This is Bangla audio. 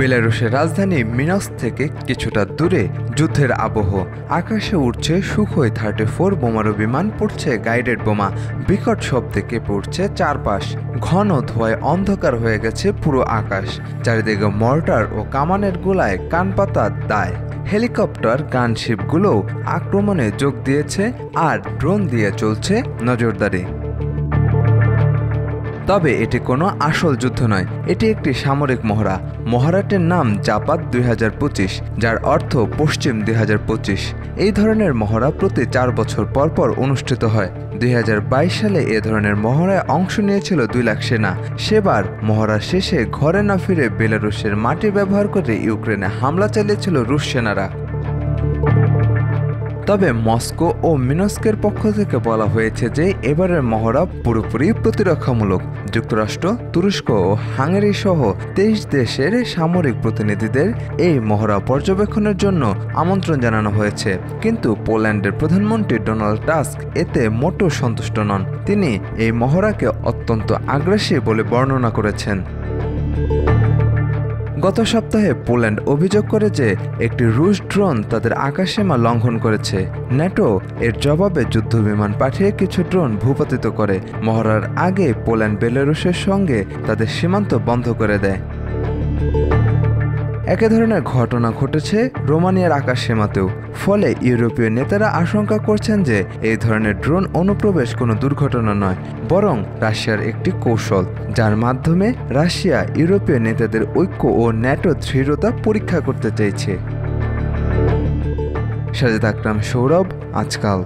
বেলারুশের রাজধানী মিনস্ক থেকে কিছুটা দূরে যুদ্ধের আবহ। আকাশে উঠছে সুখোই 34 বোমারু বিমান, পড়ছে গাইডেড বোমা, বিকট শব্দে কেঁপে উঠছে চারপাশ। ঘন ধোঁয়ায় অন্ধকার হয়ে গেছে পুরো আকাশ। চারিদিকে মর্টার ও কামানের গোলায় কান পাতা দায়। হেলিকপ্টার গানশিপগুলোও আক্রমণে যোগ দিয়েছে, আর ড্রোন দিয়ে চলছে নজরদারি। তবে এটি কোনো আসল যুদ্ধ নয়, এটি একটি সামরিক মহড়া। মহড়াটির নাম জাপাত 2025, যার অর্থ পশ্চিম 2025। এই ধরনের মহড়া প্রতি 4 বছর পর পর অনুষ্ঠিত হয়। 2022 সালে এ ধরনের মহড়ায় অংশ নিয়েছিল 2 লাখ সেনা। সেবার মহড়া শেষে ঘরে না ফিরে বেলারুশের মাটি ব্যবহার করে ইউক্রেনে হামলা চালিয়েছিল রুশ সেনারা। তবে মস্কো ও মিনস্কের পক্ষ থেকে বলা হয়েছে যে এবারের মহড়া পুরোপুরি প্রতিরক্ষামূলক। যুক্তরাষ্ট্র, তুরস্ক ও হাঙ্গেরি সহ 23 দেশের সামরিক প্রতিনিধিদের এই মহড়া পর্যবেক্ষণের জন্য আমন্ত্রণ জানানো হয়েছে। কিন্তু পোল্যান্ডের প্রধানমন্ত্রী ডোনাল্ড টাস্ক এতে মোটেও সন্তুষ্ট নন। তিনি এই মহড়াকে অত্যন্ত আগ্রাসী বলে বর্ণনা করেছেন। গত সপ্তাহে পোল্যান্ড অভিযোগ করে যে একটি রুশ ড্রোন তাদের আকাশসীমা লঙ্ঘন করেছে। ন্যাটো এর জবাবে যুদ্ধবিমান পাঠিয়ে কিছু ড্রোন ভূপাতিত করে। মহড়ার আগে পোল্যান্ড বেলারুশের সঙ্গে তাদের সীমান্ত বন্ধ করে দেয়। একই ধরনের ঘটনা ঘটেছে রোমানিয়ার আকাশসীমাতেও। ফলে ইউরোপীয় নেতারা আশঙ্কা করছেন যে এই ধরনের ড্রোন অনুপ্রবেশ কোনো দুর্ঘটনা নয়, বরং রাশিয়ার একটি কৌশল, যার মাধ্যমে রাশিয়া ইউরোপীয় নেতাদের ঐক্য ও ন্যাটো দৃঢ়তা পরীক্ষা করতে চাইছে। সাজিদ আকরাম, সৌরভ, আজকাল।